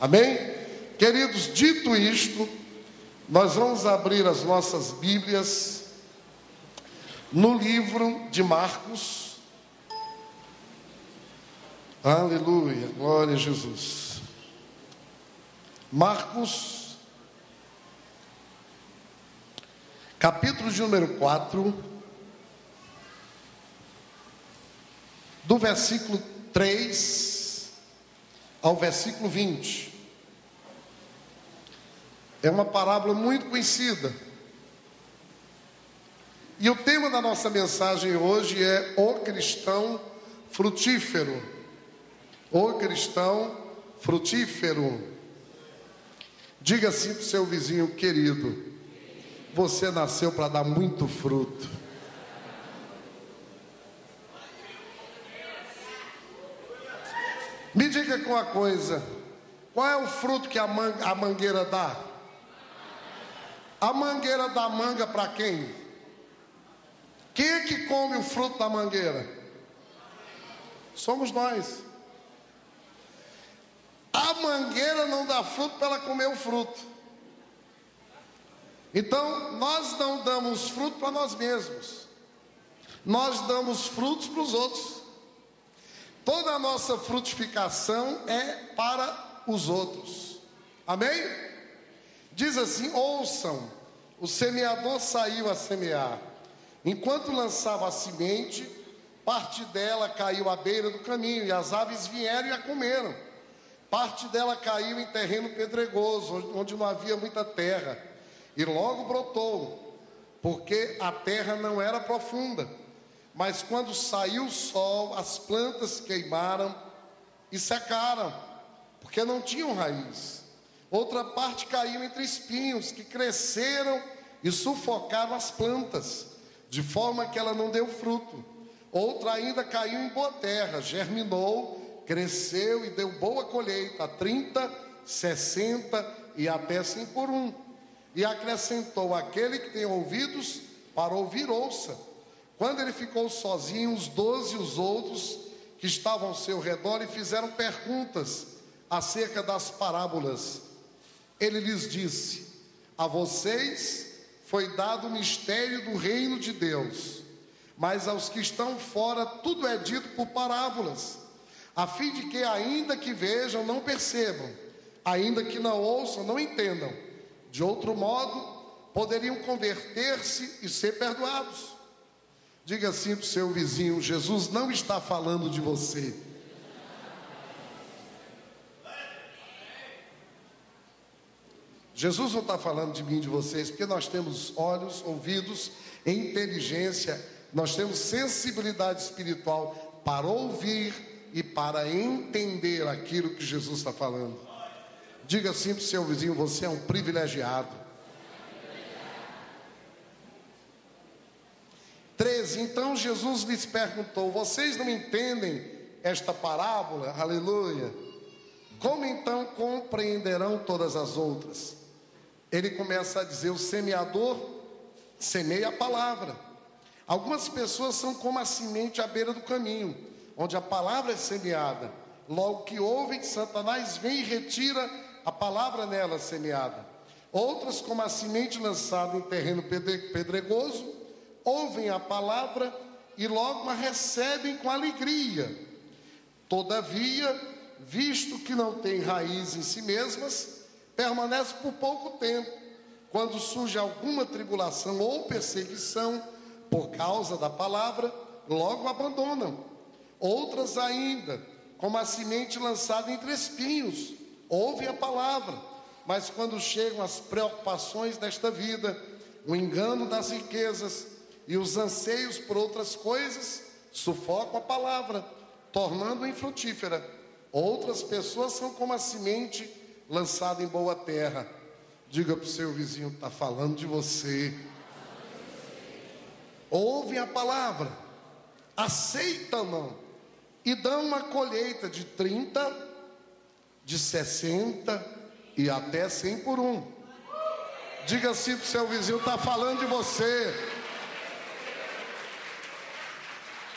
Amém? Queridos, dito isto, nós vamos abrir as nossas Bíblias no livro de Marcos. Aleluia, glória a Jesus. Marcos, capítulo de número 4, do versículo 3 ao versículo 20. É uma parábola muito conhecida. E o tema da nossa mensagem hoje é o cristão frutífero. O cristão frutífero. Diga assim para o seu vizinho querido: você nasceu para dar muito fruto. Me diga com uma coisa: qual é o fruto que a mangueira dá? A mangueira dá manga para quem? Quem é que come o fruto da mangueira? Somos nós. A mangueira não dá fruto para ela comer o fruto. Então, nós não damos fruto para nós mesmos. Nós damos frutos para os outros. Toda a nossa frutificação é para os outros. Amém? Diz assim: ouçam, o semeador saiu a semear. Enquanto lançava a semente, parte dela caiu à beira do caminho, e as aves vieram e a comeram. Parte dela caiu em terreno pedregoso, onde não havia muita terra, e logo brotou, porque a terra não era profunda. Mas quando saiu o sol, as plantas queimaram e secaram, porque não tinham raiz. Outra parte caiu entre espinhos, que cresceram e sufocaram as plantas, de forma que ela não deu fruto. Outra ainda caiu em boa terra, germinou, cresceu e deu boa colheita, 30, 60 e até 100 por um. E acrescentou: aquele que tem ouvidos para ouvir, ouça. Quando ele ficou sozinho, os 12 e os outros que estavam ao seu redor lhe fizeram perguntas acerca das parábolas. Ele lhes disse: a vocês foi dado o mistério do reino de Deus, mas aos que estão fora tudo é dito por parábolas, a fim de que ainda que vejam não percebam, ainda que não ouçam não entendam. De outro modo poderiam converter-se e ser perdoados. Diga assim para o seu vizinho: Jesus não está falando de você. Jesus não está falando de mim e de vocês, porque nós temos olhos, ouvidos, inteligência, nós temos sensibilidade espiritual para ouvir e para entender aquilo que Jesus está falando. Diga assim para o seu vizinho: você é um privilegiado. 13, então Jesus lhes perguntou: vocês não entendem esta parábola? Aleluia. Como então compreenderão todas as outras? Ele começa a dizer: o semeador semeia a palavra. Algumas pessoas são como a semente à beira do caminho, onde a palavra é semeada. Logo que ouvem, Satanás vem e retira a palavra nela semeada. Outras, como a semente lançada em terreno pedregoso, ouvem a palavra e logo a recebem com alegria. Todavia, visto que não tem raiz em si mesmas, permanece por pouco tempo. Quando surge alguma tribulação ou perseguição por causa da palavra, logo abandonam. Outras ainda, como a semente lançada entre espinhos, ouvem a palavra, mas quando chegam as preocupações desta vida, o engano das riquezas e os anseios por outras coisas, sufocam a palavra, tornando-a infrutífera. Outras pessoas são como a semente lançada em boa terra. Diga para o seu vizinho: está falando de você. Ouvem a palavra, aceitam-na e dão uma colheita de 30, de 60 e até 100 por um. Diga assim para o seu vizinho: está falando de você.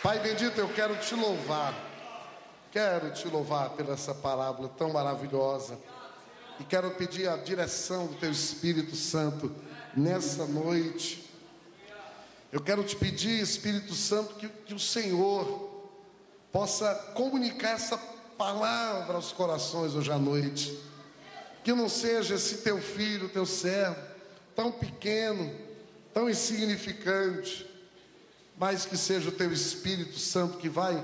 Pai bendito, eu quero te louvar pela essa parábola tão maravilhosa. E quero pedir a direção do Teu Espírito Santo nessa noite. Eu quero te pedir, Espírito Santo, que o Senhor possa comunicar essa palavra aos corações hoje à noite. Que não seja esse Teu filho, Teu servo, tão pequeno, tão insignificante, mas que seja o Teu Espírito Santo que vai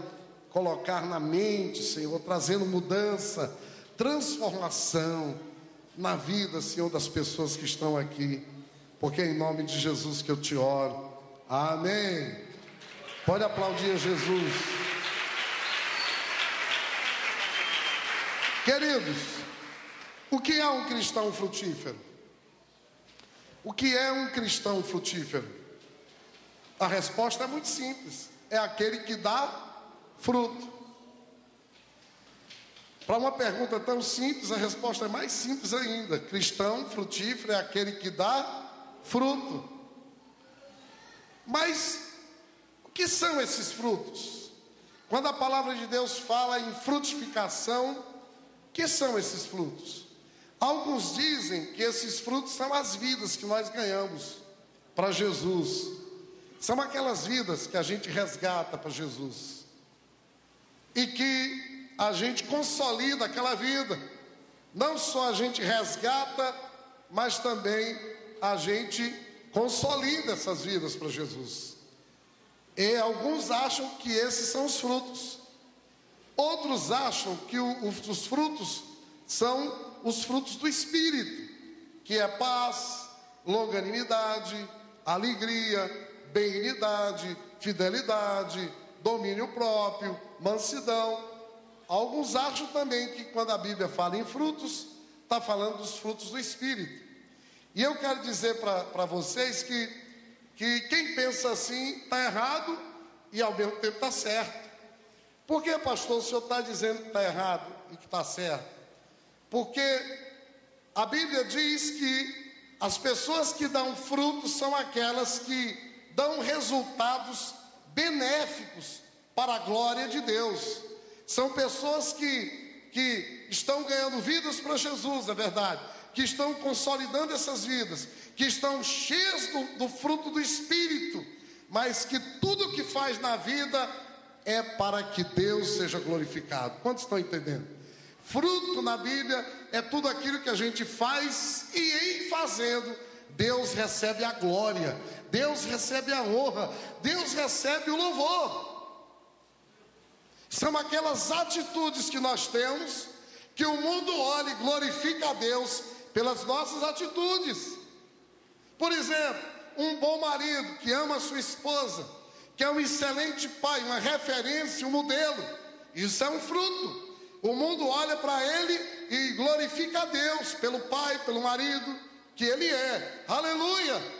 colocar na mente, Senhor, trazendo mudança, transformação na vida, Senhor, das pessoas que estão aqui, porque é em nome de Jesus que eu te oro. Amém. Pode aplaudir a Jesus. Queridos, o que é um cristão frutífero? O que é um cristão frutífero? A resposta é muito simples: é aquele que dá fruto. Para uma pergunta tão simples, a resposta é mais simples ainda. Cristão frutífero é aquele que dá fruto. Mas o que são esses frutos? Quando a palavra de Deus fala em frutificação, o que são esses frutos? Alguns dizem que esses frutos são as vidas que nós ganhamos para Jesus. São aquelas vidas que a gente resgata para Jesus. E que a gente consolida aquela vida. Não só a gente resgata, mas também a gente consolida essas vidas para Jesus. E alguns acham que esses são os frutos. Outros acham que os frutos são os frutos do Espírito, que é paz, longanimidade, alegria, benignidade, fidelidade, domínio próprio, mansidão. Alguns acham também que quando a Bíblia fala em frutos, está falando dos frutos do Espírito. E eu quero dizer para vocês que quem pensa assim está errado e ao mesmo tempo está certo. Por que, pastor, o senhor está dizendo que está errado e que está certo? Porque a Bíblia diz que as pessoas que dão frutos são aquelas que dão resultados benéficos para a glória de Deus. São pessoas que estão ganhando vidas para Jesus, é verdade, que estão consolidando essas vidas, que estão cheias do fruto do Espírito, mas que tudo que faz na vida é para que Deus seja glorificado. Quantos estão entendendo? Fruto na Bíblia é tudo aquilo que a gente faz e em fazendo, Deus recebe a glória, Deus recebe a honra, Deus recebe o louvor. São aquelas atitudes que nós temos, que o mundo olha e glorifica a Deus pelas nossas atitudes. Por exemplo, um bom marido que ama a sua esposa, que é um excelente pai, uma referência, um modelo, isso é um fruto. O mundo olha para ele e glorifica a Deus pelo pai, pelo marido que ele é. Aleluia!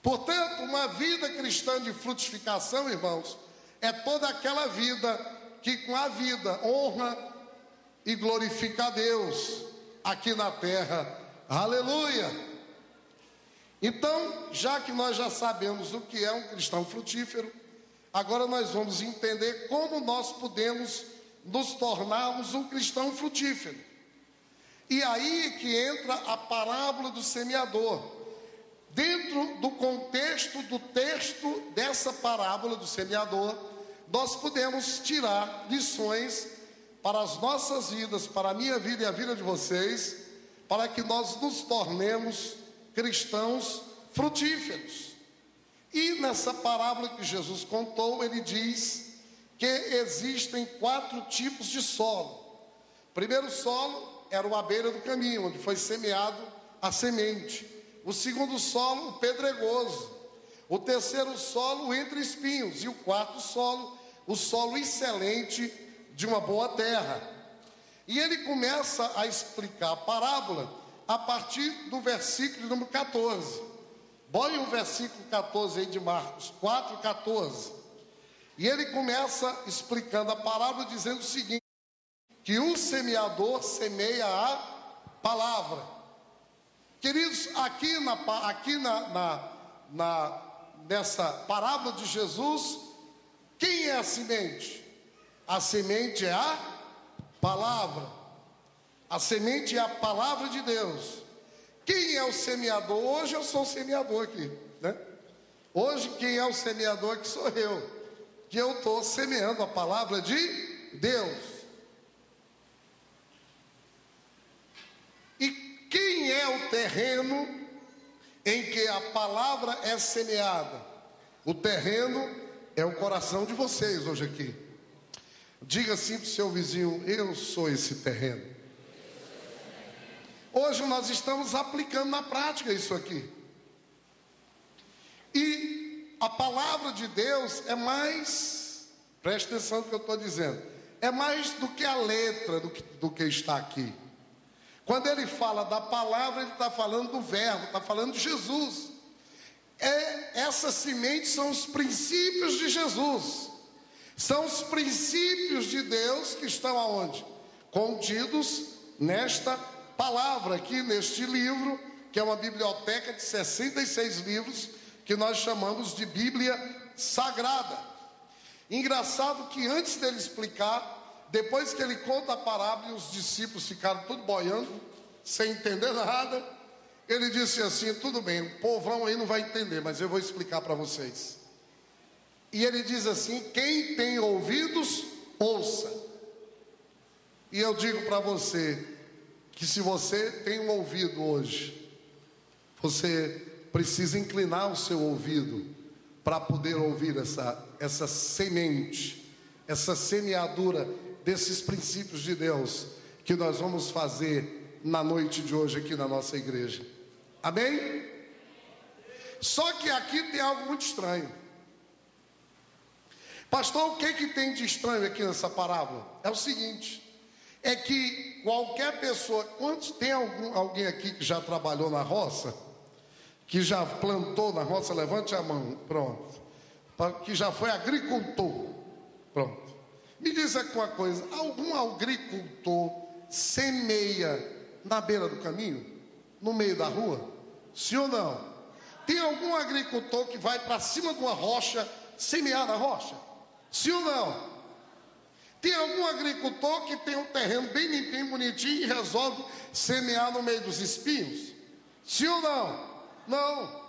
Portanto, uma vida cristã de frutificação, irmãos, é toda aquela vida que com a vida honra e glorifica a Deus aqui na terra. Aleluia! Então, já que nós já sabemos o que é um cristão frutífero, agora nós vamos entender como nós podemos nos tornarmos um cristão frutífero. E aí que entra a parábola do semeador. Dentro do contexto do texto dessa parábola do semeador, nós podemos tirar lições para as nossas vidas, para a minha vida e a vida de vocês, para que nós nos tornemos cristãos frutíferos. E nessa parábola que Jesus contou, ele diz que existem 4 tipos de solo. O primeiro solo era a beira do caminho, onde foi semeado a semente. O segundo solo, o pedregoso. O terceiro solo, o entre espinhos. E o quarto solo, o solo excelente de uma boa terra. E ele começa a explicar a parábola a partir do versículo número 14. Põe o versículo 14 aí de Marcos 4:14. E ele começa explicando a parábola dizendo o seguinte: que o semeador semeia a palavra. Queridos, nessa parábola de Jesus, quem é a semente? A semente é a palavra. A semente é a palavra de Deus. Quem é o semeador? Hoje eu sou o semeador aqui, né? Hoje quem é o semeador aqui sou eu, que eu estou semeando a palavra de Deus. E quem é o terreno em que a palavra é semeada? O terreno é o coração de vocês hoje aqui. Diga assim para o seu vizinho: eu sou esse terreno. Hoje nós estamos aplicando na prática isso aqui. E a palavra de Deus é mais, preste atenção no que eu estou dizendo, é mais do que a letra do que está aqui. Quando ele fala da palavra, ele está falando do verbo, está falando de Jesus. Essas sementes são os princípios de Jesus. São os princípios de Deus que estão aonde? Contidos nesta palavra aqui, neste livro, que é uma biblioteca de 66 livros, que nós chamamos de Bíblia Sagrada. Engraçado que antes dele explicar, depois que ele conta a parábola e os discípulos ficaram tudo boiando, sem entender nada, ele disse assim: tudo bem, o povão aí não vai entender, mas eu vou explicar para vocês. E ele diz assim: quem tem ouvidos, ouça. E eu digo para você que se você tem um ouvido hoje, você precisa inclinar o seu ouvido para poder ouvir essa semente, essa semeadura desses princípios de Deus que nós vamos fazer na noite de hoje aqui na nossa igreja. Amém? Só que aqui tem algo muito estranho. Pastor, o que tem de estranho aqui nessa parábola? É o seguinte: é que qualquer pessoa, quantos tem alguém aqui que já trabalhou na roça? Que já plantou na roça? Levante a mão, pronto. Que já foi agricultor, pronto. Me diz aqui uma coisa: algum agricultor semeia na beira do caminho? No meio da rua? Sim ou não? Tem algum agricultor que vai para cima de uma rocha semear na rocha? Sim ou não? Tem algum agricultor que tem um terreno bem limpinho, bonitinho e resolve semear no meio dos espinhos? Sim ou não? Não.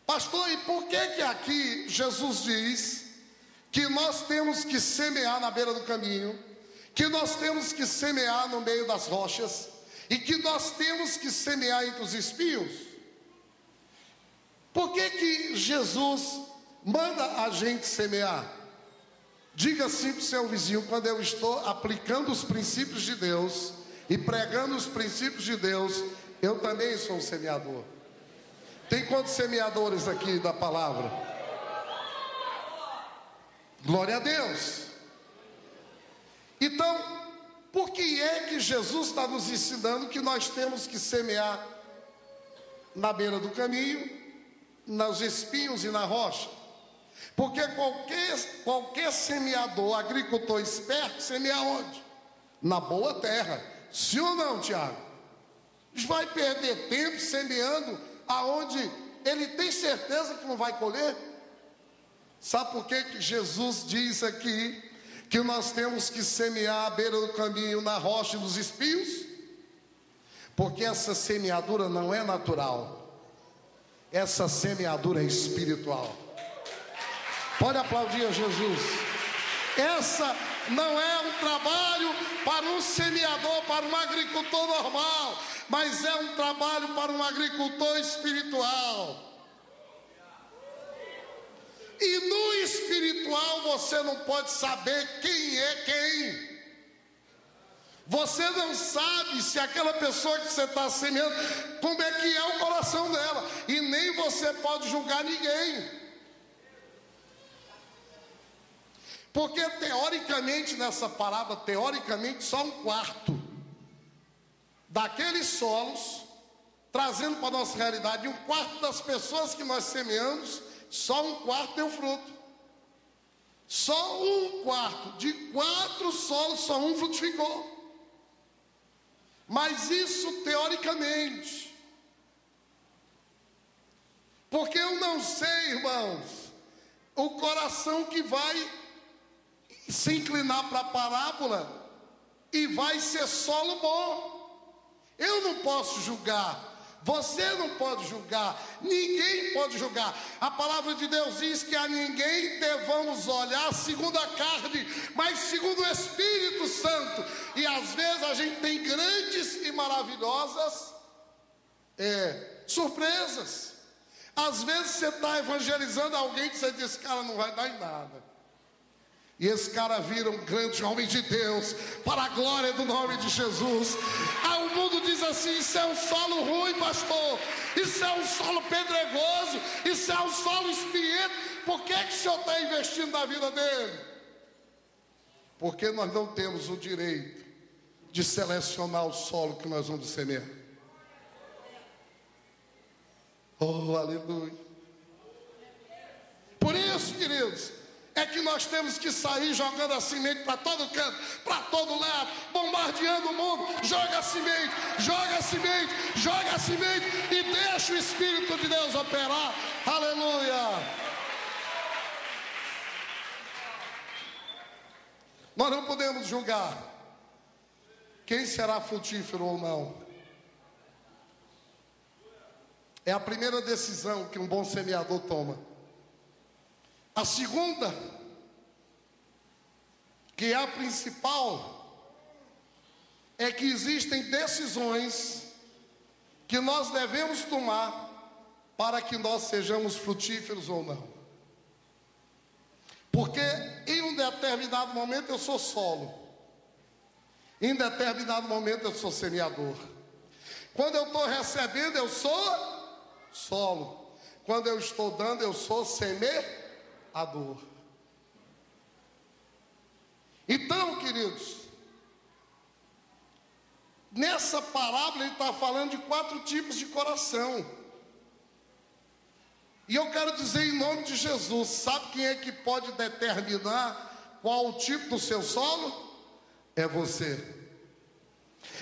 Pastor, e por que aqui Jesus diz que nós temos que semear na beira do caminho, que nós temos que semear no meio das rochas e que nós temos que semear entre os espinhos? Por que Jesus manda a gente semear? Diga assim para o seu vizinho: quando eu estou aplicando os princípios de Deus e pregando os princípios de Deus, eu também sou um semeador. Tem quantos semeadores aqui da palavra? Glória a Deus. Então, por que é que Jesus está nos ensinando que nós temos que semear na beira do caminho, nos espinhos e na rocha? Porque qualquer semeador, agricultor esperto, semeia onde? Na boa terra. Sim ou não, Tiago? Vai perder tempo semeando aonde ele tem certeza que não vai colher? Sabe por que Jesus diz aqui que nós temos que semear à beira do caminho, na rocha e nos espinhos? Porque essa semeadura não é natural, essa semeadura é espiritual. Pode aplaudir a Jesus. Essa não é um trabalho para um semeador, para um agricultor normal, mas é um trabalho para um agricultor espiritual. E no espiritual você não pode saber quem é quem. Você não sabe se aquela pessoa que você está semeando, como é que é o coração dela. E nem você pode julgar ninguém. Porque teoricamente, nessa parábola, teoricamente, só um quarto daqueles solos, trazendo para a nossa realidade, um quarto das pessoas que nós semeamos, só um quarto deu fruto. Só um quarto, de 4 solos, só um frutificou. Mas isso teoricamente. Porque eu não sei, irmãos, o coração que vai se inclinar para a parábola e vai ser solo bom. Eu não posso julgar, você não pode julgar, ninguém pode julgar. A palavra de Deus diz que a ninguém devamos olhar segundo a carne, mas segundo o Espírito Santo. E às vezes a gente tem grandes e maravilhosas surpresas. Às vezes você está evangelizando alguém que você diz, cara, não vai dar em nada. E esse cara vira um grande homem de Deus, para a glória do nome de Jesus. O mundo diz assim, isso é um solo ruim, pastor. Isso é um solo pedregoso. Isso é um solo espinhento. Por que o senhor está investindo na vida dele? Porque nós não temos o direito de selecionar o solo que nós vamos semear. Oh, aleluia. Por isso, queridos, é que nós temos que sair jogando a semente para todo canto, para todo lado, bombardeando o mundo. Joga a semente, joga a semente, joga a semente e deixa o Espírito de Deus operar. Aleluia. Nós não podemos julgar quem será frutífero ou não. É a primeira decisão que um bom semeador toma. A segunda, que é a principal, é que existem decisões que nós devemos tomar para que nós sejamos frutíferos ou não. Porque em um determinado momento eu sou solo, em determinado momento eu sou semeador. Quando eu estou recebendo eu sou solo, quando eu estou dando eu sou semeador. Então, queridos, nessa parábola ele está falando de 4 tipos de coração. E eu quero dizer em nome de Jesus, sabe quem é que pode determinar qual o tipo do seu solo? É você.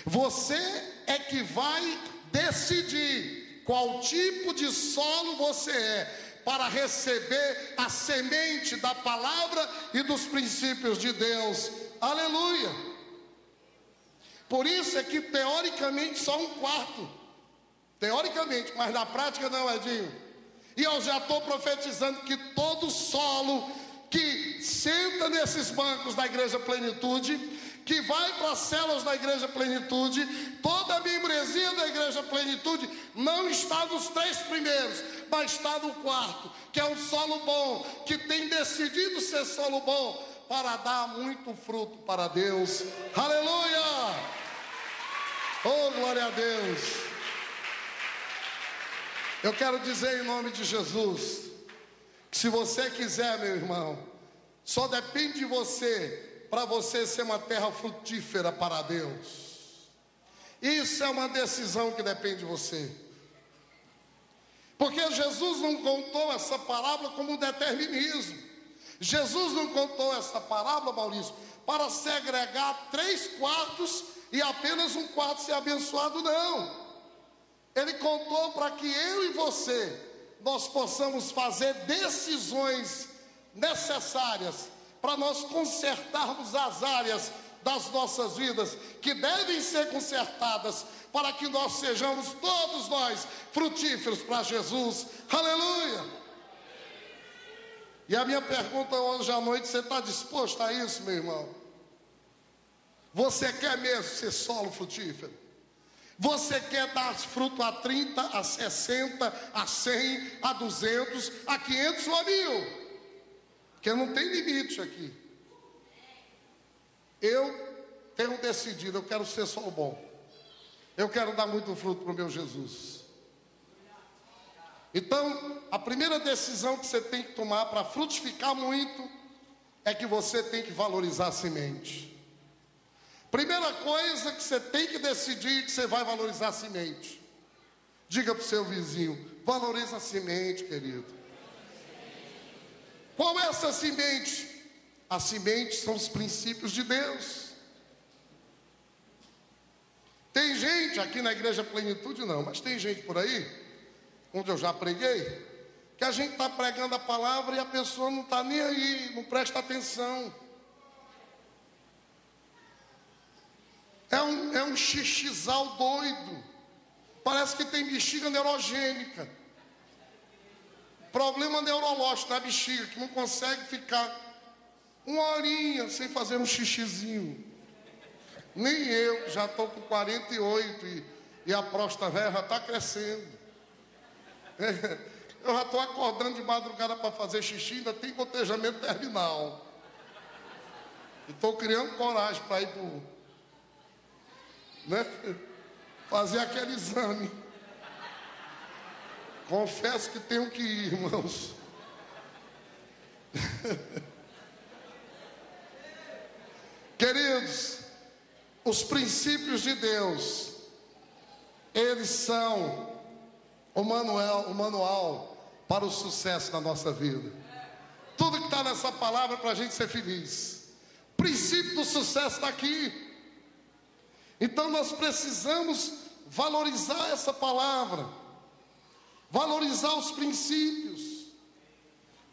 Você é que vai decidir qual tipo de solo você é, para receber a semente da palavra e dos princípios de Deus. Aleluia. Por isso é que teoricamente só 1/4. Teoricamente, mas na prática não, Edinho. E eu já estou profetizando que todo solo que senta nesses bancos da Igreja Plenitude, que vai para as células da Igreja Plenitude, toda a membresia da Igreja Plenitude não está nos 3 primeiros, mas está no 4, que é um solo bom, que tem decidido ser solo bom, para dar muito fruto para Deus. Aleluia! Oh, glória a Deus! Eu quero dizer em nome de Jesus, que se você quiser, meu irmão, só depende de você, para você ser uma terra frutífera para Deus. Isso é uma decisão que depende de você. Porque Jesus não contou essa parábola como um determinismo. Jesus não contou essa parábola, Maurício, para segregar 3/4 e apenas 1/4 ser abençoado, não. Ele contou para que eu e você, nós possamos fazer decisões necessárias para nós consertarmos as áreas das nossas vidas que devem ser consertadas, para que nós sejamos todos nós frutíferos para Jesus. Aleluia! E a minha pergunta hoje à noite, você está disposto a isso, meu irmão? Você quer mesmo ser solo frutífero? Você quer dar fruto a 30, a 60, a 100, a 200, a 500 ou a 1000? Porque não tem limite aqui. Eu tenho decidido, eu quero ser só o bom. Eu quero dar muito fruto para o meu Jesus. Então, a primeira decisão que você tem que tomar para frutificar muito é que você tem que valorizar a semente. Primeira coisa que você tem que decidir que você vai valorizar a semente. Diga para o seu vizinho, valoriza a semente, querido. Qual é essa semente? A semente são os princípios de Deus. Tem gente aqui na Igreja Plenitude não, mas tem gente por aí, onde eu já preguei, que a gente está pregando a palavra e a pessoa não está nem aí, não presta atenção. um xixizal doido. Parece que tem bexiga neurogênica. Problema neurológico na bexiga, que não consegue ficar uma horinha sem fazer um xixizinho. Nem eu, já estou com 48 e a próstata velha já está crescendo. Eu já estou acordando de madrugada para fazer xixi, ainda tem gotejamento terminal. E estou criando coragem para ir fazer aquele exame. Confesso que tenho que ir, irmãos. Queridos, os princípios de Deus, eles são o manual para o sucesso da nossa vida. Tudo que está nessa palavra para a gente ser feliz. O princípio do sucesso está aqui. Então nós precisamos valorizar essa palavra, valorizar os princípios,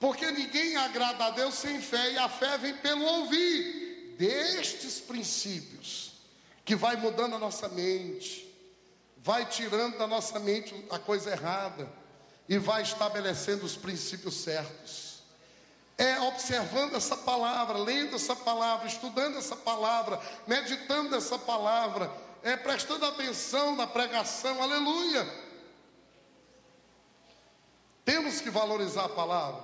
porque ninguém agrada a Deus sem fé, e a fé vem pelo ouvir destes princípios, que vai mudando a nossa mente, vai tirando da nossa mente a coisa errada e vai estabelecendo os princípios certos. É observando essa palavra, lendo essa palavra, estudando essa palavra, meditando essa palavra, prestando atenção na pregação, aleluia. Temos que valorizar a palavra.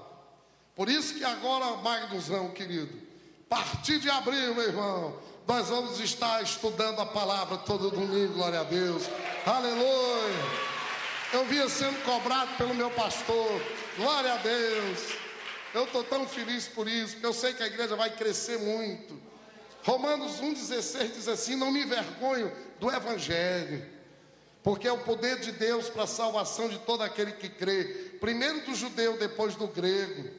Por isso que agora, Magnusão, querido, a partir de abril, meu irmão, nós vamos estar estudando a palavra todo domingo, glória a Deus, aleluia. Eu vinha sendo cobrado pelo meu pastor, glória a Deus. Eu estou tão feliz por isso, porque eu sei que a igreja vai crescer muito. Romanos 1,16 diz assim: não me envergonho do evangelho, porque é o poder de Deus para a salvação de todo aquele que crê, primeiro do judeu, depois do grego.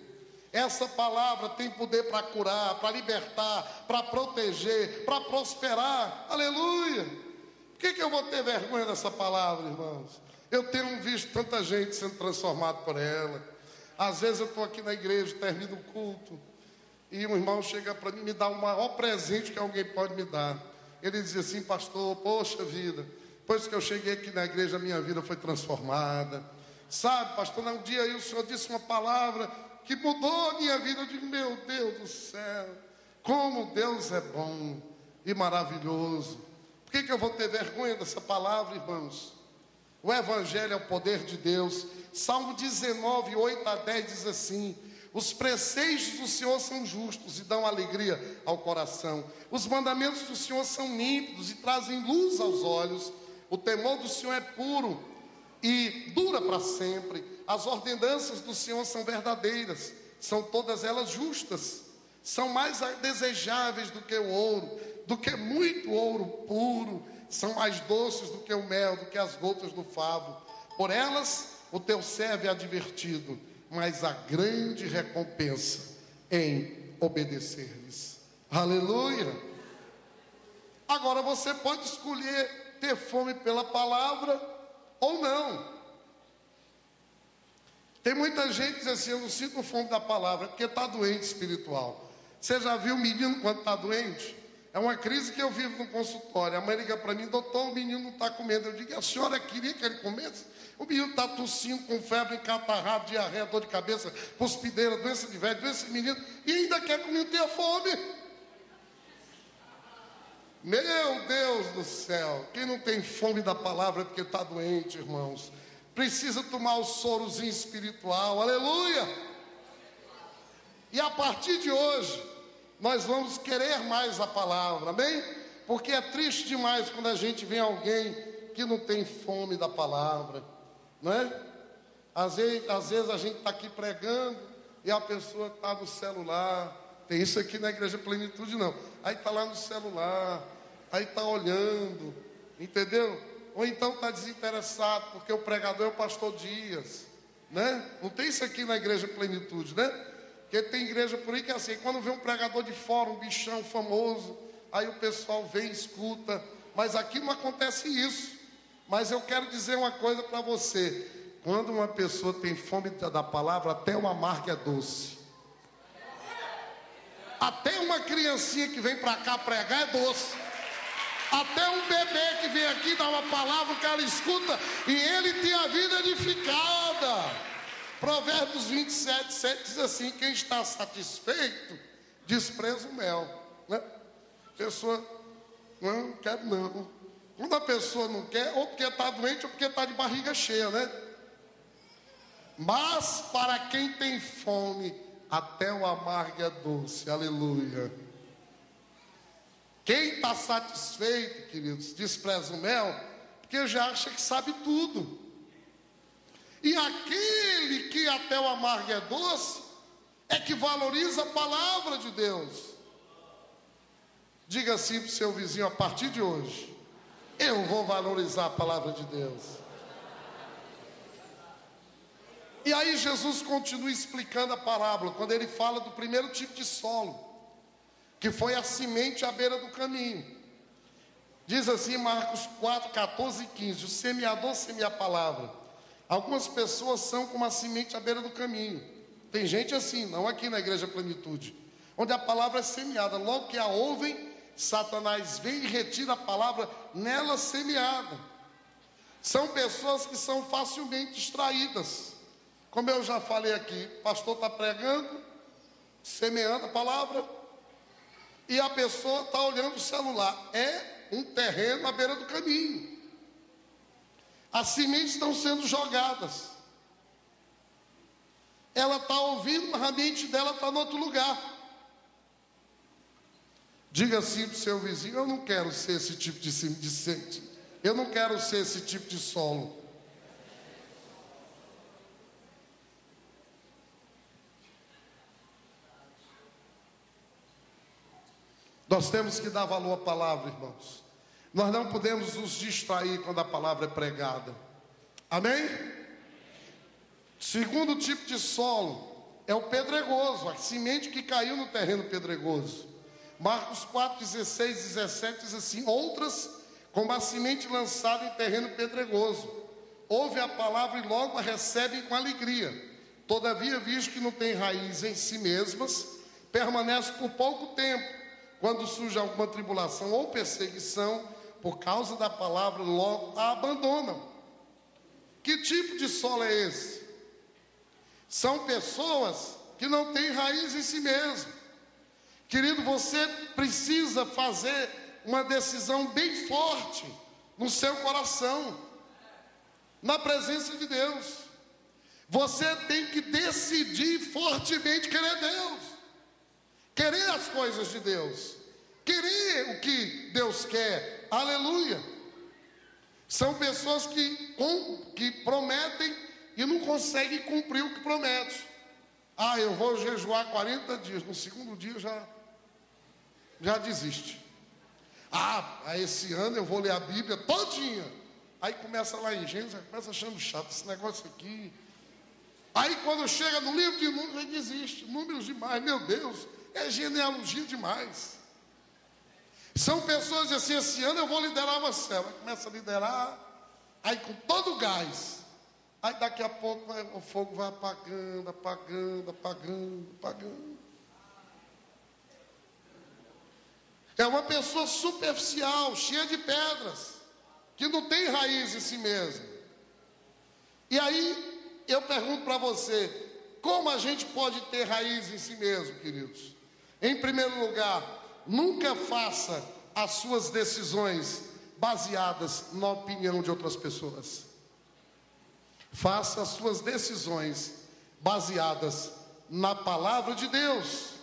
Essa palavra tem poder para curar, para libertar, para proteger, para prosperar, aleluia. Por que eu vou ter vergonha dessa palavra, irmãos? Eu tenho visto tanta gente sendo transformada por ela. Às vezes eu estou aqui na igreja, termino o culto, e um irmão chega para mim e me dá o maior presente que alguém pode me dar. Ele diz assim: pastor, poxa vida, depois que eu cheguei aqui na igreja, a minha vida foi transformada. Sabe, pastor, um dia aí o senhor disse uma palavra que mudou a minha vida. Eu digo: meu Deus do céu, como Deus é bom e maravilhoso. Por que eu vou ter vergonha dessa palavra, irmãos? O evangelho é o poder de Deus. Salmo 19, 8 a 10 diz assim: os preceitos do Senhor são justos e dão alegria ao coração. Os mandamentos do Senhor são límpidos e trazem luz aos olhos. O temor do Senhor é puro e dura para sempre. As ordenanças do Senhor são verdadeiras, são todas elas justas. São mais desejáveis do que o ouro, do que muito ouro puro. São mais doces do que o mel, do que as gotas do favo. Por elas o teu servo é advertido, mas a grande recompensa em obedecer-lhes. Aleluia! Agora você pode escolher ter fome pela palavra ou não. Tem muita gente que diz assim: eu não sinto fome da palavra, porque está doente espiritual. Você já viu o menino quando está doente? É uma crise que eu vivo no consultório. A mãe liga para mim: doutor, o menino não está comendo. Eu digo: a senhora queria que ele comesse? O menino está tossindo, com febre, encatarrado, diarreia, dor de cabeça, cuspideira, doença de velho, doença de menino, e ainda quer que o menino tenha fome. Meu Deus do céu, quem não tem fome da palavra é porque está doente, irmãos. Precisa tomar o sorozinho espiritual, aleluia. E a partir de hoje, nós vamos querer mais a palavra, amém? Porque é triste demais quando a gente vê alguém que não tem fome da palavra, não é? Às vezes a gente está aqui pregando e a pessoa está no celular. Tem isso aqui na Igreja Plenitude, não. Aí está lá no celular, aí está olhando, entendeu? Ou então está desinteressado, porque o pregador é o pastor Dias, né? Não tem isso aqui na Igreja Plenitude, né? Porque tem igreja por aí que é assim: quando vê um pregador de fora, um bichão famoso, aí o pessoal vem, escuta. Mas aqui não acontece isso. Mas eu quero dizer uma coisa para você: quando uma pessoa tem fome da palavra, até o amargo é doce. Até uma criancinha que vem para cá pregar é doce. Até um bebê aqui, dá uma palavra, o cara escuta e ele tem a vida edificada. Provérbios 27, 7 diz assim: quem está satisfeito, despreza o mel, né? Pessoa, não quero não. Quando a pessoa não quer, ou porque está doente, ou porque está de barriga cheia, né? Mas para quem tem fome, até o amargo é doce, aleluia. Quem está satisfeito, queridos, despreza o mel, porque já acha que sabe tudo. E aquele que até o amargo é doce, é que valoriza a palavra de Deus. Diga assim para o seu vizinho: a partir de hoje, eu vou valorizar a palavra de Deus. E aí Jesus continua explicando a parábola, quando ele fala do primeiro tipo de solo, que foi a semente à beira do caminho. Diz assim, Marcos 4, 14 e 15: o semeador semeia a palavra. Algumas pessoas são como a semente à beira do caminho. Tem gente assim, não aqui na Igreja Plenitude, onde a palavra é semeada. Logo que a ouvem, Satanás vem e retira a palavra nela semeada. São pessoas que são facilmente distraídas. Como eu já falei aqui, o pastor está pregando, semeando a palavra, e a pessoa está olhando o celular. É um terreno à beira do caminho. As sementes estão sendo jogadas. Ela está ouvindo, mas a mente dela está em outro lugar. Diga assim para o seu vizinho: eu não quero ser esse tipo de semente. Eu não quero ser esse tipo de solo. Nós temos que dar valor à palavra, irmãos. Nós não podemos nos distrair quando a palavra é pregada. Amém? Segundo tipo de solo é o pedregoso, a semente que caiu no terreno pedregoso. Marcos 4, 16, 17 diz assim: outras, como a semente lançada em terreno pedregoso, ouve a palavra e logo a recebem com alegria. Todavia, visto que não tem raiz em si mesmas, permanece por pouco tempo. Quando surge alguma tribulação ou perseguição, por causa da palavra, logo a abandonam. Que tipo de solo é esse? São pessoas que não têm raiz em si mesmo. Querido, você precisa fazer uma decisão bem forte no seu coração, na presença de Deus. Você tem que decidir fortemente querer Deus, querer as coisas de Deus, querer o que Deus quer, aleluia. São pessoas que prometem e não conseguem cumprir o que promete. Ah, eu vou jejuar 40 dias, no segundo dia já desiste. Ah, esse ano eu vou ler a Bíblia todinha. Aí começa lá em Gênesis, começa achando chato esse negócio aqui. Aí quando chega no livro de números, aí desiste. Números demais, meu Deus, é genealogia demais. São pessoas que assim, esse ano eu vou liderar uma célula. Começa a liderar, aí com todo o gás. Aí daqui a pouco o fogo vai apagando, apagando, apagando, apagando. É uma pessoa superficial, cheia de pedras, que não tem raiz em si mesmo. E aí eu pergunto para você: como a gente pode ter raiz em si mesmo, queridos? Em primeiro lugar, nunca faça as suas decisões baseadas na opinião de outras pessoas. Faça as suas decisões baseadas na palavra de Deus.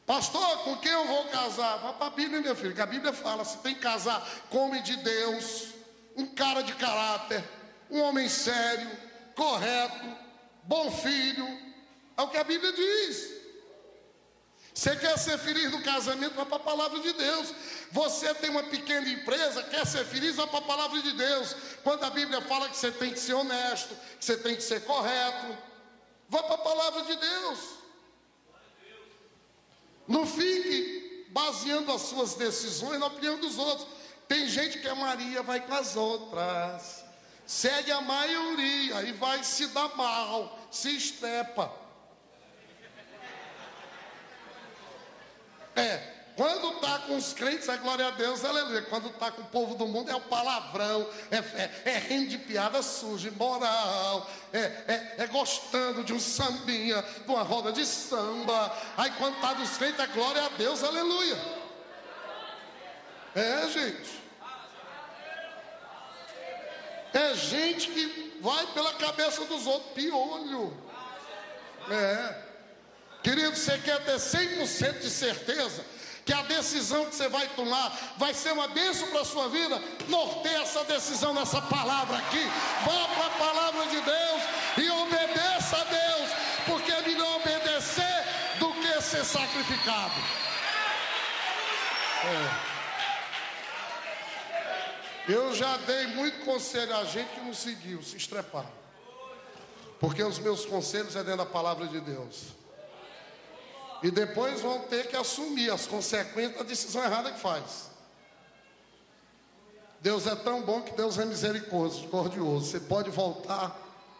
Pastor, com quem eu vou casar? Vá para a Bíblia, meu filho, que a Bíblia fala: se tem que casar com homem de Deus, um cara de caráter, um homem sério, correto, bom filho. É o que a Bíblia diz. Você quer ser feliz no casamento, vai para a palavra de Deus. Você tem uma pequena empresa, quer ser feliz, vai para a palavra de Deus. Quando a Bíblia fala que você tem que ser honesto, que você tem que ser correto, vai para a palavra de Deus. Não fique baseando as suas decisões na opinião dos outros. Tem gente que é Maria, vai com as outras, segue a maioria e vai se dar mal, se estrepa. Quando está está com os crentes, é glória a Deus, aleluia. Quando está com o povo do mundo, é o palavrão, é rindo de piada suja, imoral, é gostando de um sambinha, de uma roda de samba. Aí quando está dos crentes, é glória a Deus, aleluia. Gente. É gente que vai pela cabeça dos outros, piolho. Querido, você quer ter 100% de certeza que a decisão que você vai tomar vai ser uma bênção para a sua vida? Norteie essa decisão nessa palavra aqui. Vá para a palavra de Deus e obedeça a Deus, porque é melhor obedecer do que ser sacrificado. Eu já dei muito conselho a gente que não seguiu, se estreparam. Porque os meus conselhos é dentro da palavra de Deus. E depois vão ter que assumir as consequências da decisão errada que faz. Deus é tão bom que Deus é misericordioso. Você pode voltar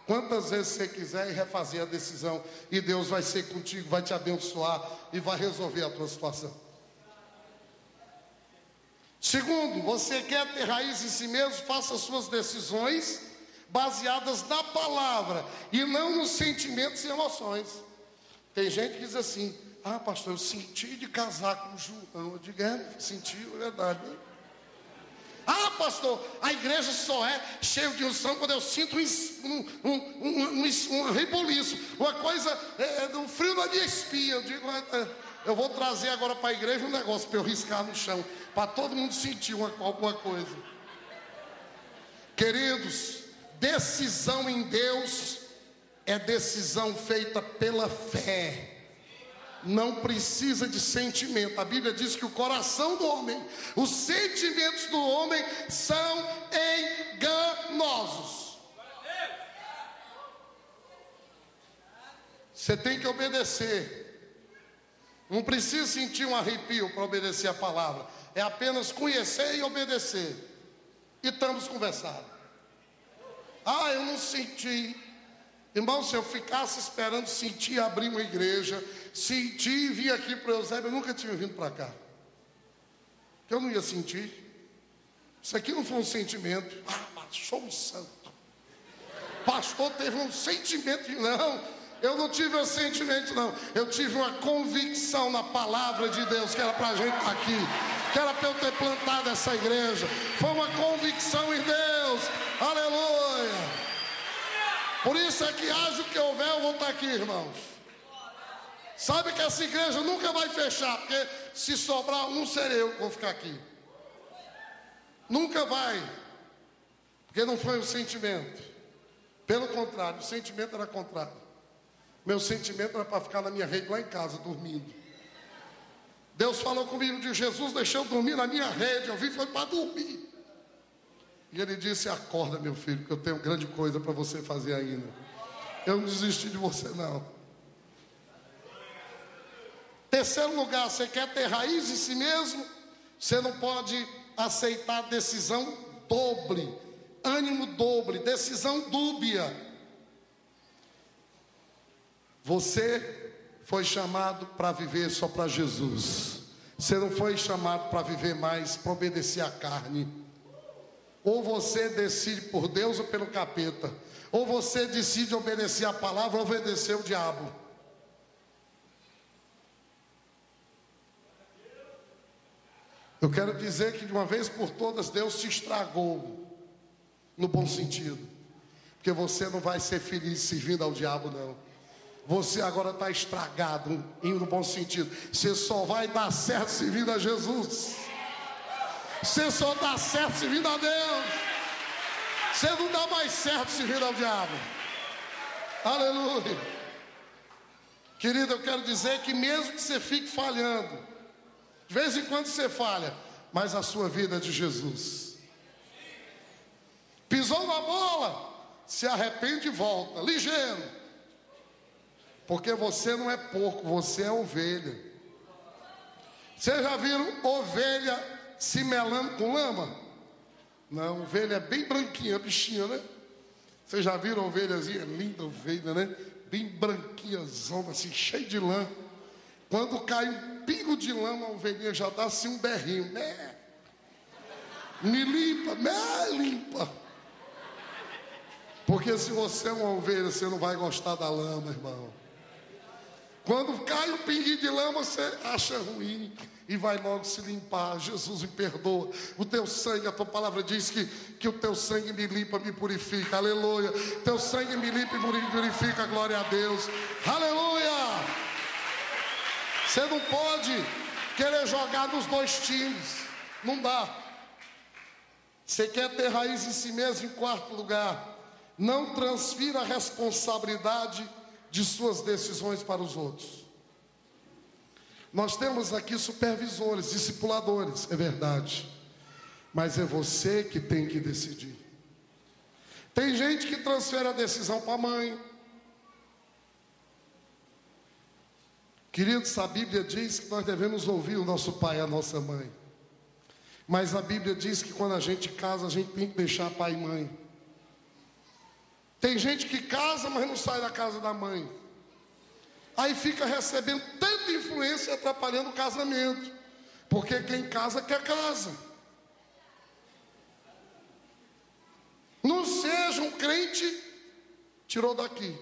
quantas vezes você quiser e refazer a decisão. E Deus vai ser contigo, vai te abençoar e vai resolver a tua situação. Segundo, você quer ter raiz em si mesmo, faça suas decisões baseadas na palavra e não nos sentimentos e emoções. Tem gente que diz assim: ah, pastor, eu senti de casar com o João. Eu digo: senti, é verdade, né? Ah, pastor, a igreja só é cheia de unção quando eu sinto um reboliço, uma coisa, um frio na minha espinha. Eu digo: eu vou trazer agora para a igreja um negócio para eu riscar no chão, para todo mundo sentir alguma coisa. Queridos, decisão em Deus é decisão feita pela fé. Não precisa de sentimento. A Bíblia diz que o coração do homem, os sentimentos do homem são enganosos. Você tem que obedecer. Não precisa sentir um arrepio para obedecer a palavra. É apenas conhecer e obedecer. E estamos conversando. Ah, eu não senti. Irmão, se eu ficasse esperando sentir abrir uma igreja, sentir e vir aqui para o Eusébio, eu nunca tinha vindo para cá. Eu não ia sentir. Isso aqui não foi um sentimento. Ah, mas sou um santo. Pastor teve um sentimento. Não, eu não tive um sentimento, não. Eu tive uma convicção na palavra de Deus, que era para a gente estar aqui, que era para eu ter plantado essa igreja. Foi uma convicção em Deus. Aleluia. Por isso é que haja o que houver, eu vou estar aqui, irmãos. Sabe que essa igreja nunca vai fechar, porque se sobrar um, serei eu que vou ficar aqui. Nunca vai, porque não foi um sentimento. Pelo contrário, o sentimento era contrário. Meu sentimento era para ficar na minha rede lá em casa, dormindo. Deus falou comigo de Jesus, deixou eu dormir na minha rede. Eu vim foi para dormir. E ele disse: acorda, meu filho, que eu tenho grande coisa para você fazer ainda. Eu não desisti de você, não. Terceiro lugar, você quer ter raiz em si mesmo? Você não pode aceitar decisão dobre, ânimo dobre, decisão dúbia. Você foi chamado para viver só para Jesus. Você não foi chamado para viver mais, para obedecer à carne. Ou você decide por Deus ou pelo capeta. Ou você decide obedecer a palavra ou obedecer o diabo. Eu quero dizer que de uma vez por todas Deus te estragou. No bom sentido. Porque você não vai ser feliz servindo ao diabo, não. Você agora está estragado, no bom sentido. Você só vai dar certo servindo a Jesus. Você só dá certo servindo a Deus. Você não dá mais certo servindo ao diabo. Aleluia. Querido, eu quero dizer que mesmo que você fique falhando, de vez em quando você falha, mas a sua vida é de Jesus. Pisou na bola, se arrepende e volta, ligeiro. Porque você não é porco, você é ovelha. Vocês já viram ovelha se melando com lama? Não, ovelha é bem branquinha, bichinha, né? Vocês já viram a ovelhazinha? Linda ovelha, né? Bem branquinha, zona, assim, cheia de lã. Quando cai pingo de lama, a ovelhinha já dá assim um berrinho. Né? Me limpa, me limpa. Porque se você é uma ovelha, você não vai gostar da lama, irmão. Quando cai um pinguinho de lama, você acha ruim e vai logo se limpar. Jesus me perdoa. O teu sangue, a tua palavra diz que o teu sangue me limpa, me purifica. Aleluia. Teu sangue me limpa e me purifica. Glória a Deus. Aleluia. Você não pode querer jogar nos dois times. Não dá. Você quer ter raiz em si mesmo, em quarto lugar. Não transfira a responsabilidade de suas decisões para os outros. Nós temos aqui supervisores, discipuladores, é verdade. Mas é você que tem que decidir. Tem gente que transfere a decisão para a mãe. Queridos, a Bíblia diz que nós devemos ouvir o nosso pai e a nossa mãe. Mas a Bíblia diz que quando a gente casa, a gente tem que deixar pai e mãe. Tem gente que casa, mas não sai da casa da mãe. Aí fica recebendo tanta influência e atrapalhando o casamento. Porque quem casa quer casa. Não seja um crente, tirou daqui.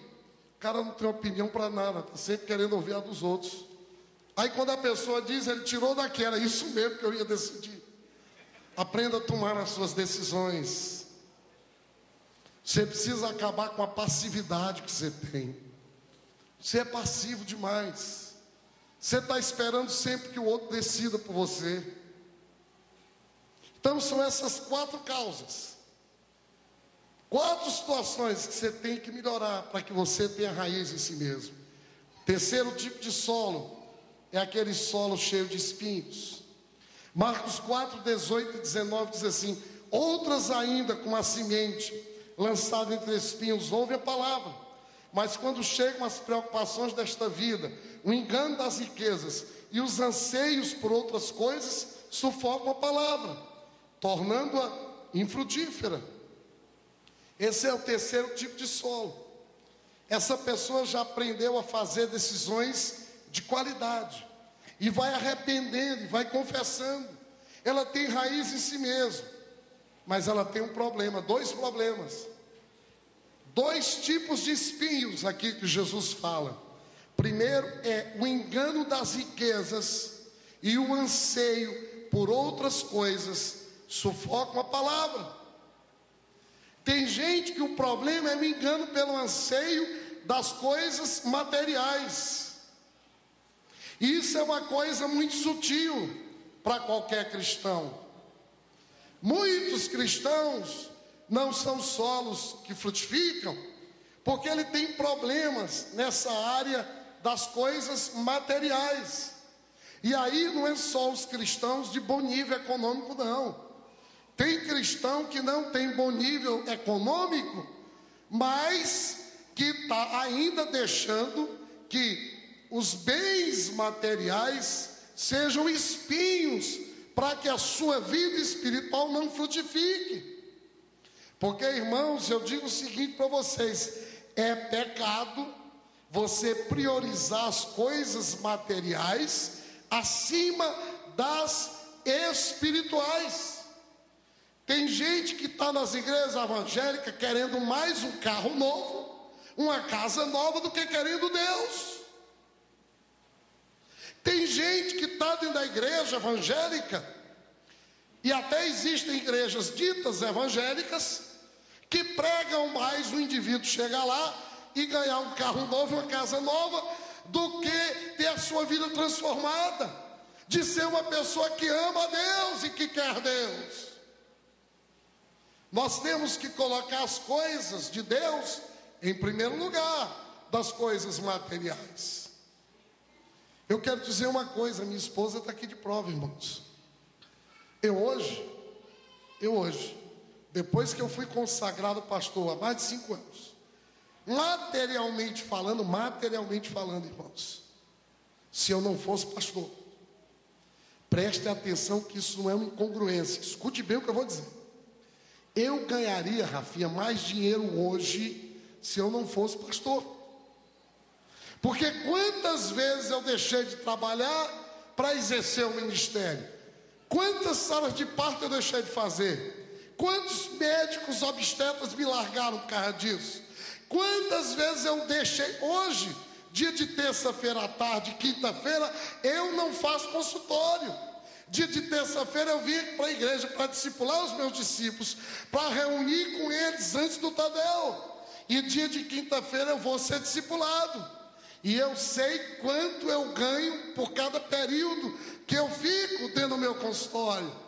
O cara não tem opinião para nada, está sempre querendo ouvir a dos outros. Aí quando a pessoa diz, ele tirou daqui, era isso mesmo que eu ia decidir. Aprenda a tomar as suas decisões. Você precisa acabar com a passividade que você tem. Você é passivo demais. Você está esperando sempre que o outro decida por você. Então são essas 4 causas. 4 situações que você tem que melhorar para que você tenha raiz em si mesmo. Terceiro tipo de solo é aquele solo cheio de espinhos. Marcos 4, 18 e 19 diz assim: outras ainda com a semente lançada entre espinhos ouvem a palavra. Mas quando chegam as preocupações desta vida, o engano das riquezas e os anseios por outras coisas, sufocam a palavra, tornando-a infrutífera. Esse é o terceiro tipo de solo. Essa pessoa já aprendeu a fazer decisões de qualidade, e vai arrependendo, e vai confessando. Ela tem raiz em si mesma, mas ela tem um problema, 2 problemas. 2 tipos de espinhos aqui que Jesus fala. Primeiro é o engano das riquezas e o anseio por outras coisas sufocam a palavra. Tem gente que o problema é o engano pelo anseio das coisas materiais. Isso é uma coisa muito sutil para qualquer cristão. Muitos cristãos não são solos que frutificam, porque ele tem problemas nessa área das coisas materiais. E aí não é só os cristãos de bom nível econômico, não. Tem cristão que não tem bom nível econômico, mas que está ainda deixando que os bens materiais sejam espinhos para que a sua vida espiritual não frutifique. Porque, irmãos, eu digo o seguinte para vocês: é pecado você priorizar as coisas materiais acima das espirituais. Tem gente que está nas igrejas evangélicas querendo mais um carro novo, uma casa nova, do que querendo Deus. Tem gente que está dentro da igreja evangélica, e até existem igrejas ditas evangélicas, que pregam mais o indivíduo chegar lá e ganhar um carro novo, uma casa nova, do que ter a sua vida transformada, de ser uma pessoa que ama a Deus e que quer Deus. Nós temos que colocar as coisas de Deus em primeiro lugar das coisas materiais. Eu quero dizer uma coisa, minha esposa está aqui de prova, irmãos. Eu hoje, depois que eu fui consagrado pastor há mais de 5 anos, materialmente falando, irmãos, se eu não fosse pastor, preste atenção que isso não é uma incongruência, escute bem o que eu vou dizer. Eu ganharia, Rafinha, mais dinheiro hoje se eu não fosse pastor. Porque quantas vezes eu deixei de trabalhar para exercer o ministério? Quantas salas de parto eu deixei de fazer? Quantos médicos obstetras me largaram por causa disso? Quantas vezes eu deixei? Hoje, dia de terça-feira à tarde, quinta-feira, eu não faço consultório. Dia de terça-feira eu vim para a igreja para discipular os meus discípulos, para reunir com eles antes do Tadel. E dia de quinta-feira eu vou ser discipulado. E eu sei quanto eu ganho por cada período que eu fico dentro do meu consultório.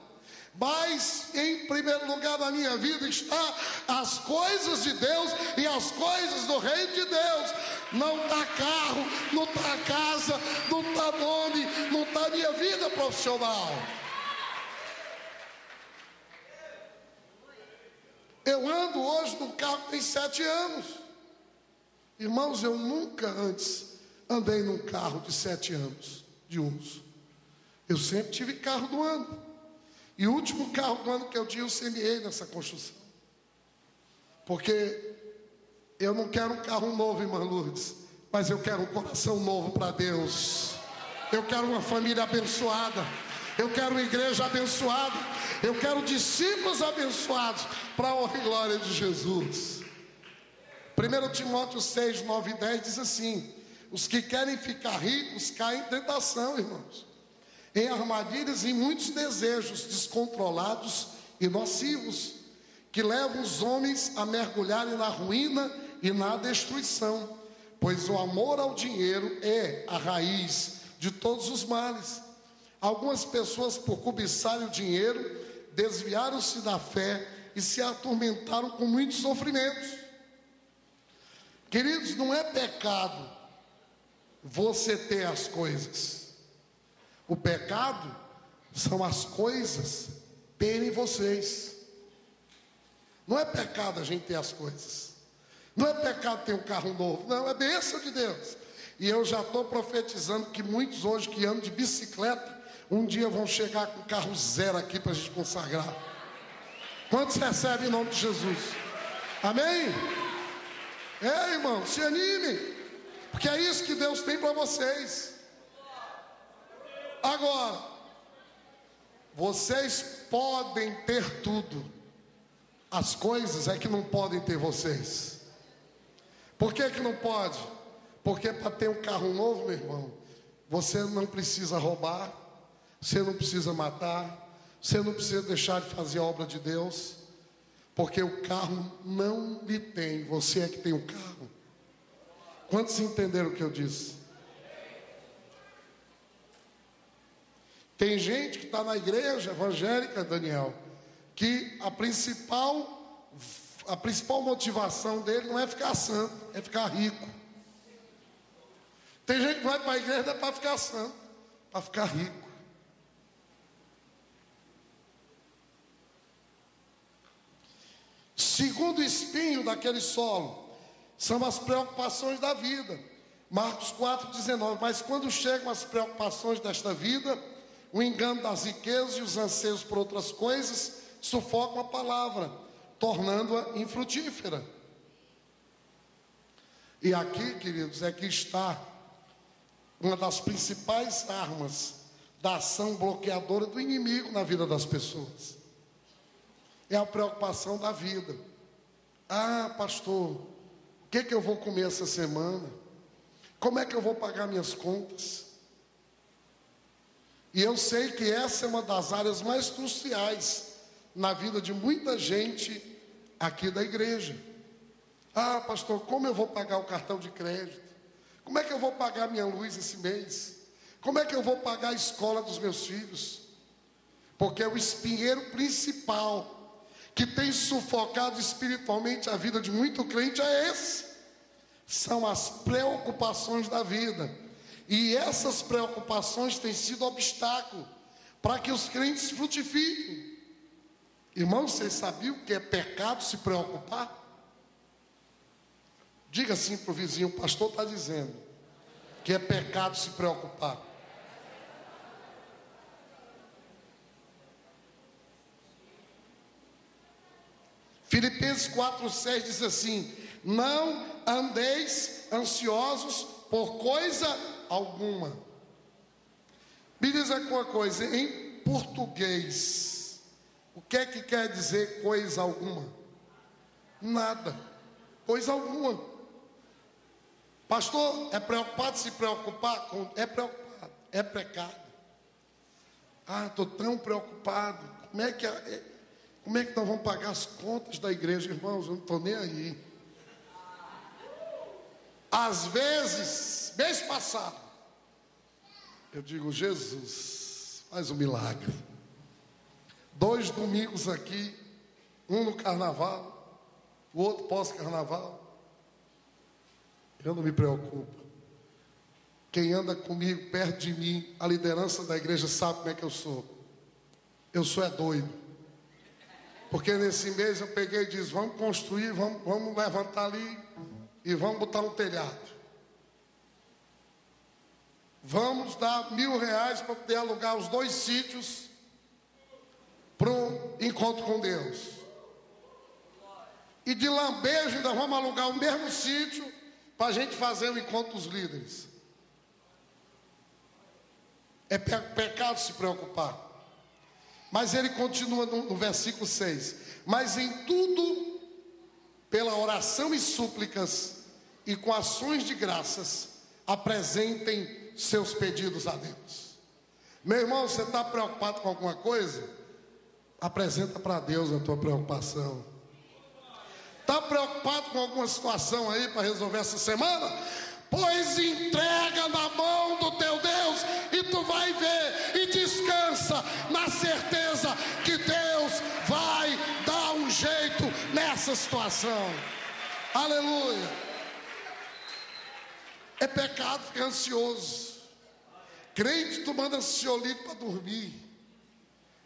Mas em primeiro lugar na minha vida está as coisas de Deus e as coisas do reino de Deus. Não está carro, não está casa, não está nome, não está minha vida profissional. Eu ando hoje num carro que tem 7 anos. Irmãos, eu nunca antes andei num carro de 7 anos de uso. Eu sempre tive carro do ano. E o último carro do ano que eu tinha, eu semeei nessa construção. Porque eu não quero um carro novo, irmã Lourdes, mas eu quero um coração novo para Deus. Eu quero uma família abençoada. Eu quero uma igreja abençoada. Eu quero discípulos abençoados para a honra e glória de Jesus. 1 Timóteo 6, 9 e 10 diz assim: os que querem ficar ricos caem em tentação, irmãos, em armadilhas e muitos desejos descontrolados e nocivos, que levam os homens a mergulharem na ruína e na destruição, pois o amor ao dinheiro é a raiz de todos os males. Algumas pessoas, por cobiçarem o dinheiro, desviaram-se da fé e se atormentaram com muitos sofrimentos. Queridos, não é pecado você ter as coisas. O pecado são as coisas terem vocês. Não é pecado a gente ter as coisas. Não é pecado ter um carro novo. Não, é bênção de Deus. E eu já estou profetizando que muitos hoje que andam de bicicleta, um dia vão chegar com carro zero aqui para a gente consagrar. Quantos recebem em nome de Jesus? Amém? É, irmão, se animem, porque é isso que Deus tem para vocês. Agora, vocês podem ter tudo, as coisas é que não podem ter vocês. Por que que não pode? Porque para ter um carro novo, meu irmão, você não precisa roubar, você não precisa matar, você não precisa deixar de fazer a obra de Deus, porque o carro não lhe tem, você é que tem o carro. Quantos entenderam o que eu disse? Tem gente que está na igreja evangélica, Daniel, que a principal motivação dele não é ficar santo, é ficar rico. Tem gente que vai para a igreja não é para ficar santo, para ficar rico. Segundo espinho daquele solo são as preocupações da vida. Marcos 4,19. Mas quando chegam as preocupações desta vida, o engano das riquezas e os anseios por outras coisas sufocam a palavra, tornando-a infrutífera. E aqui, queridos, é que está uma das principais armas da ação bloqueadora do inimigo na vida das pessoas. É a preocupação da vida. Ah, pastor, o que eu vou comer essa semana? Como é que eu vou pagar minhas contas? E eu sei que essa é uma das áreas mais cruciais na vida de muita gente aqui da igreja. Ah, pastor, como eu vou pagar o cartão de crédito? Como é que eu vou pagar minha luz esse mês? Como é que eu vou pagar a escola dos meus filhos? Porque o espinheiro principal que tem sufocado espiritualmente a vida de muito crente é esse. São as preocupações da vida. E essas preocupações têm sido obstáculo para que os crentes frutifiquem. Irmãos, vocês sabiam que é pecado se preocupar? Diga assim para o vizinho: o pastor está dizendo que é pecado se preocupar. Filipenses 4,6 diz assim: não andeis ansiosos por coisa alguma. Me diz aqui uma coisa, em português, o que é que quer dizer coisa alguma? Nada, coisa alguma. Pastor, é preocupado se preocupar? É preocupado, é pecado. Ah, estou tão preocupado, como é que nós vamos pagar as contas da igreja? Irmãos, eu não estou nem aí. Às vezes, mês passado, eu digo, Jesus, faz um milagre. 2 domingos aqui, um no carnaval, o outro pós-carnaval. Eu não me preocupo. Quem anda comigo, perto de mim, a liderança da igreja sabe como é que eu sou. Eu sou é doido. Porque nesse mês eu peguei e disse, vamos construir, vamos levantar ali e vamos botar um telhado. Vamos dar R$1.000 para poder alugar os 2 sítios para um encontro com Deus. E de lambejo ainda vamos alugar o mesmo sítio para a gente fazer o encontro dos líderes. É pecado se preocupar. Mas ele continua no versículo 6. Mas em tudo, pela oração e súplicas e com ações de graças, apresentem seus pedidos a Deus. Meu irmão, você está preocupado com alguma coisa? Apresenta para Deus a tua preocupação. Está preocupado com alguma situação aí para resolver essa semana? Pois entrega na mão do teu Deus e tu vai ver e descansa na certeza que Deus vai dar um jeito nessa situação. Aleluia. É pecado ficar ansioso. Crente tomando ansiolítico para dormir.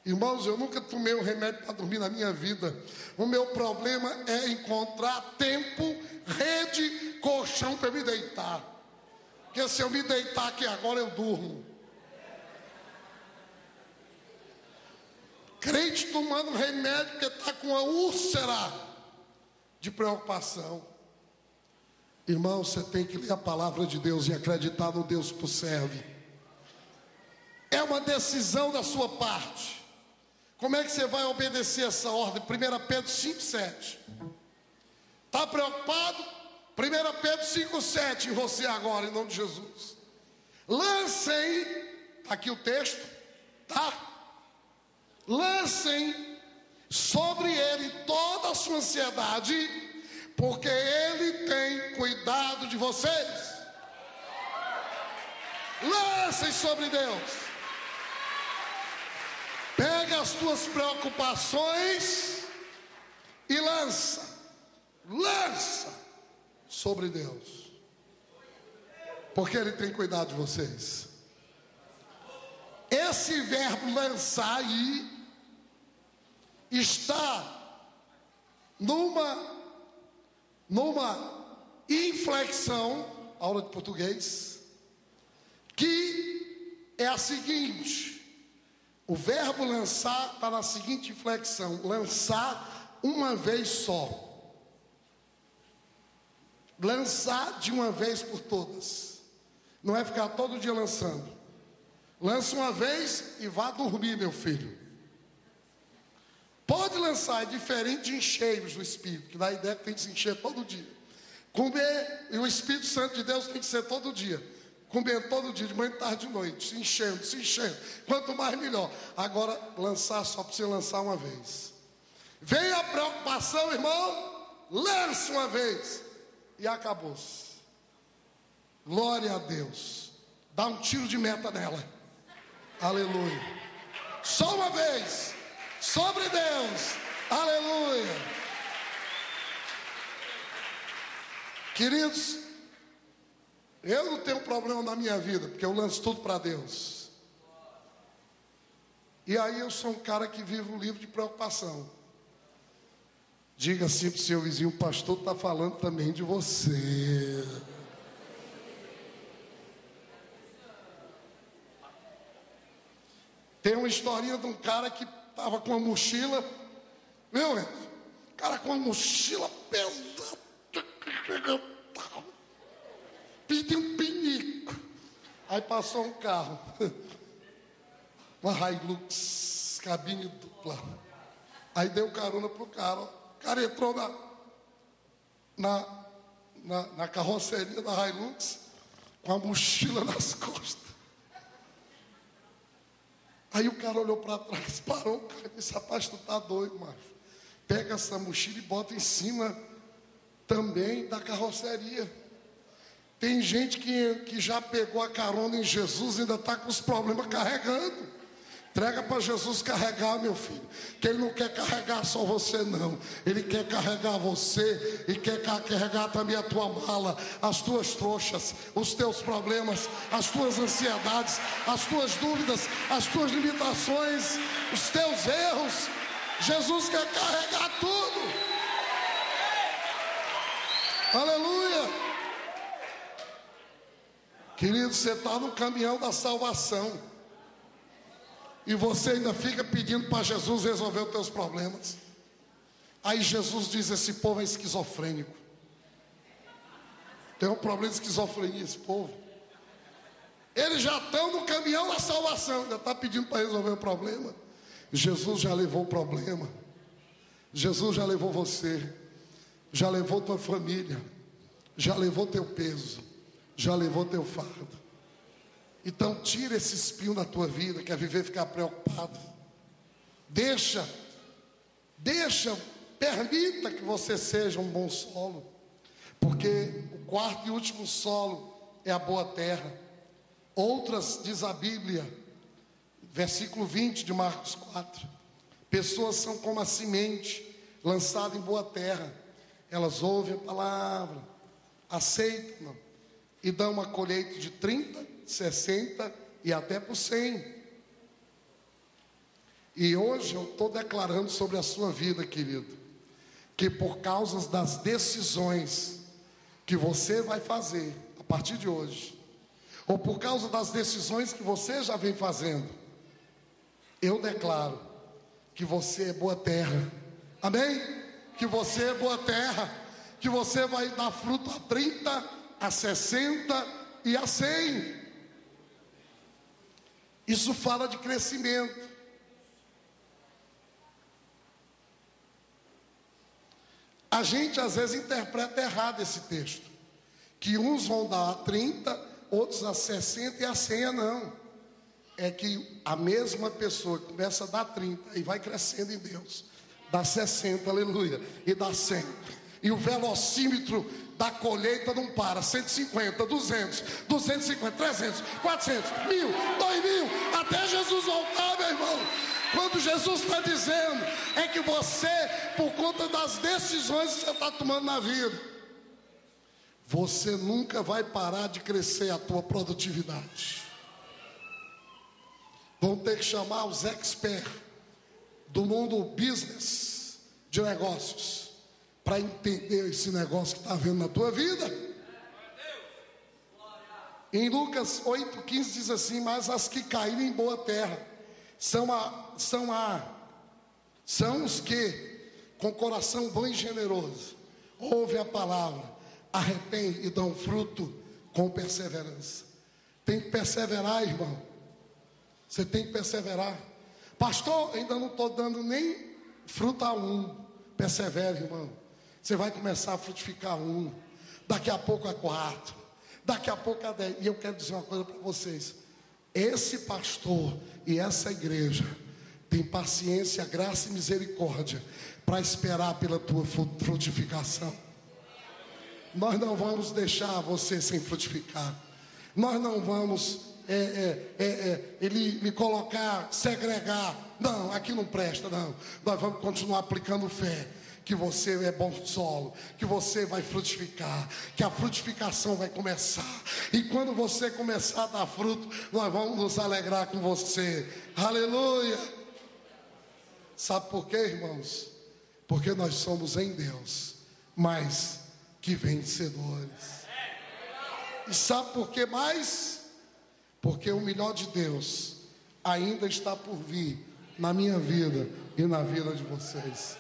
Irmãos, eu nunca tomei um remédio para dormir na minha vida. O meu problema é encontrar tempo, rede, colchão para me deitar. Porque se eu me deitar aqui agora, eu durmo. Crente tomando remédio porque está com uma úlcera de preocupação. Irmão, você tem que ler a palavra de Deus e acreditar no Deus que tu serve. É uma decisão da sua parte. Como é que você vai obedecer essa ordem? 1 Pedro 5,7. Está preocupado? 1 Pedro 5,7 em você agora, em nome de Jesus. Lancem, aqui o texto, tá? Lancem sobre ele toda a sua ansiedade, porque ele tem cuidado de vocês. Lancem sobre Deus. Pega as tuas preocupações e lança sobre Deus, porque Ele tem cuidado de vocês. Esse verbo lançar aí está numa inflexão, aula de português, que é a seguinte. O verbo lançar está na seguinte inflexão: lançar uma vez só. Lançar de uma vez por todas. Não é ficar todo dia lançando. Lança uma vez e vá dormir, meu filho. Pode lançar, é diferente de encheios do Espírito, que dá a ideia que tem que se encher todo dia. Comer, e o Espírito Santo de Deus tem que ser todo dia. Comendo todo dia, de manhã, tarde e de noite, se enchendo. Quanto mais, melhor. Agora, lançar só para você lançar uma vez. Vem a preocupação, irmão, lance uma vez. E acabou-se. Glória a Deus. Dá um tiro de meta nela. Aleluia. Só uma vez. Sobre Deus. Aleluia. Queridos, eu não tenho problema na minha vida, porque eu lanço tudo para Deus. E aí eu sou um cara que vive um livro de preocupação. Diga assim para o seu vizinho: o pastor está falando também de você. Tem uma historinha de um cara que estava com uma mochila, viu, cara com uma mochila pesada, pediu um pinico. Aí passou um carro. uma Hilux, cabine dupla. Aí deu carona pro cara. O cara entrou na carroceria da Hilux com a mochila nas costas. Aí o cara olhou para trás, parou, o cara disse: rapaz, tu tá doido, macho. Pega essa mochila e bota em cima também da carroceria. Tem gente que já pegou a carona em Jesus e ainda está com os problemas carregando. Entrega para Jesus carregar, meu filho. Que Ele não quer carregar só você, não. Ele quer carregar você e quer carregar também a tua mala, as tuas trouxas, os teus problemas, as tuas ansiedades, as tuas dúvidas, as tuas limitações, os teus erros. Jesus quer carregar tudo. Aleluia. Querido, você está no caminhão da salvação e você ainda fica pedindo para Jesus resolver os teus problemas. Aí Jesus diz: esse povo é esquizofrênico. Tem um problema de esquizofrenia esse povo. Eles já estão no caminhão da salvação, ainda está pedindo para resolver o problema. Jesus já levou o problema. Jesus já levou você, já levou tua família, já levou teu peso, já levou teu fardo. Então tira esse espinho da tua vida, que é viver ficar preocupado. Permita que você seja um bom solo, porque o quarto e último solo é a boa terra. Outras, diz a Bíblia, versículo 20 de Marcos 4: pessoas são como a semente lançada em boa terra. Elas ouvem a palavra, aceitam e dão uma colheita de 30, 60 e até por 100. E hoje eu estou declarando sobre a sua vida, querido, que por causa das decisões que você vai fazer a partir de hoje, ou por causa das decisões que você já vem fazendo, eu declaro que você é boa terra. Amém? Que você é boa terra, que você vai dar fruto a 30, a 60 e a 100. Isso fala de crescimento. A gente às vezes interpreta errado esse texto, que uns vão dar a 30, outros a 60 e a 100 não. É que a mesma pessoa começa a dar 30 e vai crescendo em Deus, dá 60, aleluia, e dá 100. E o velocímetro da colheita não para. 150, 200, 250, 300, 400, 1000, 2000, até Jesus voltar, meu irmão. Quando Jesus está dizendo, é que você, por conta das decisões que você está tomando na vida, você nunca vai parar de crescer a tua produtividade. Vão ter que chamar os experts do mundo business, de negócios, para entender esse negócio que está havendo na tua vida. Em Lucas 8,15 diz assim: mas as que caírem em boa terra são os que, com coração bom e generoso, ouvem a palavra, arrependem e dão fruto com perseverança. Tem que perseverar, irmão. Você tem que perseverar. Pastor, ainda não estou dando nem fruto a um. Persevere, irmão. Você vai começar a frutificar um, daqui a pouco a 4, daqui a pouco a 10. E eu quero dizer uma coisa para vocês: esse pastor e essa igreja tem paciência, graça e misericórdia para esperar pela tua frutificação. Nós não vamos deixar você sem frutificar. Nós não vamos ele me colocar, segregar. Não, aqui não presta, não. Nós vamos continuar aplicando fé, que você é bom solo, que você vai frutificar, que a frutificação vai começar. E quando você começar a dar fruto, nós vamos nos alegrar com você. Aleluia! Sabe por quê, irmãos? Porque nós somos em Deus mais que vencedores. E sabe por que mais? Porque o melhor de Deus ainda está por vir na minha vida e na vida de vocês.